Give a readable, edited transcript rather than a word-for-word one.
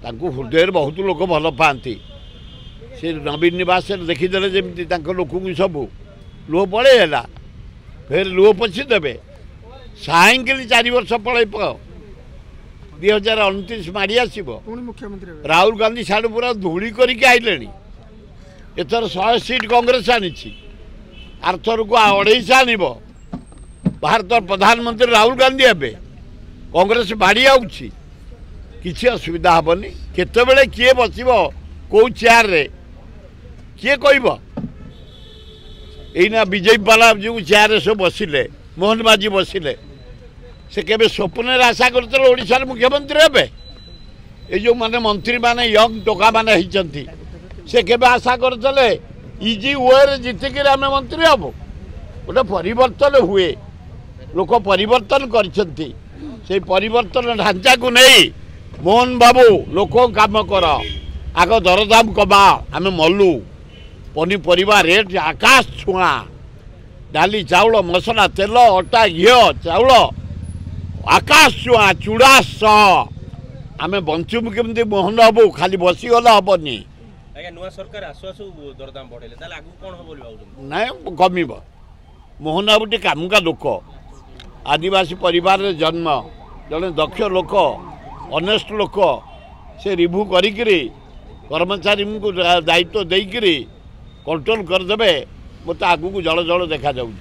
हृदय बहुत लोक भल पाती से नवीन निवास देखीदे जमी लोक सब लुह पलैला फिर लुह पोछीदे साइकिल 4 वर्ष पलैप 2029 माड़ी आसब मुख्यमंत्री राहुल गांधी साढ़े पूरा धूली करके आइले एथर 100 सीट कांग्रेस आनी आरथर को 250 आनब भारत प्रधानमंत्री राहुल गांधी हे कांग्रेस बाड़ी आउछि किसी असुविधा हेनी केतबेले किए बसब कौ चेयर रे किए कह यहीना बीजेपी वाला जो चेयर सब बसिले मोहन माझी बसिले से केबे स्वप्न आशा करते ओडिशार मुख्यमंत्री हे ये जो माने मंत्री माने यंग टोका माने हिचंती से केबे आशा करते इजी वे जितिक आम मंत्री हम गोटे परिवर्तन हुए लोक परिवर्तन करछंती से परिवर्तन ढांचा को नहीं मोहन बाबू लोक काम कर आग दरदाम कमा आम मलु पनीपरिया रेट आकाश छुआ डाली चाउल मसला तेल अटा घी चाउल आकाश छुआ चूड़ा आम बंचुमु केमती मोहन बाबू खाली बसीगला हेनी ना कमिब मोहन बाबू टे कामुका लोक आदिवासी परिवार जन्म जड़े दक्ष लोक ऑनेस्ट लोक से रिव्यू करी कर्मचारी को दायित्व देकरी कंट्रोल करदे मत आगू जल जल देखा जाऊँ।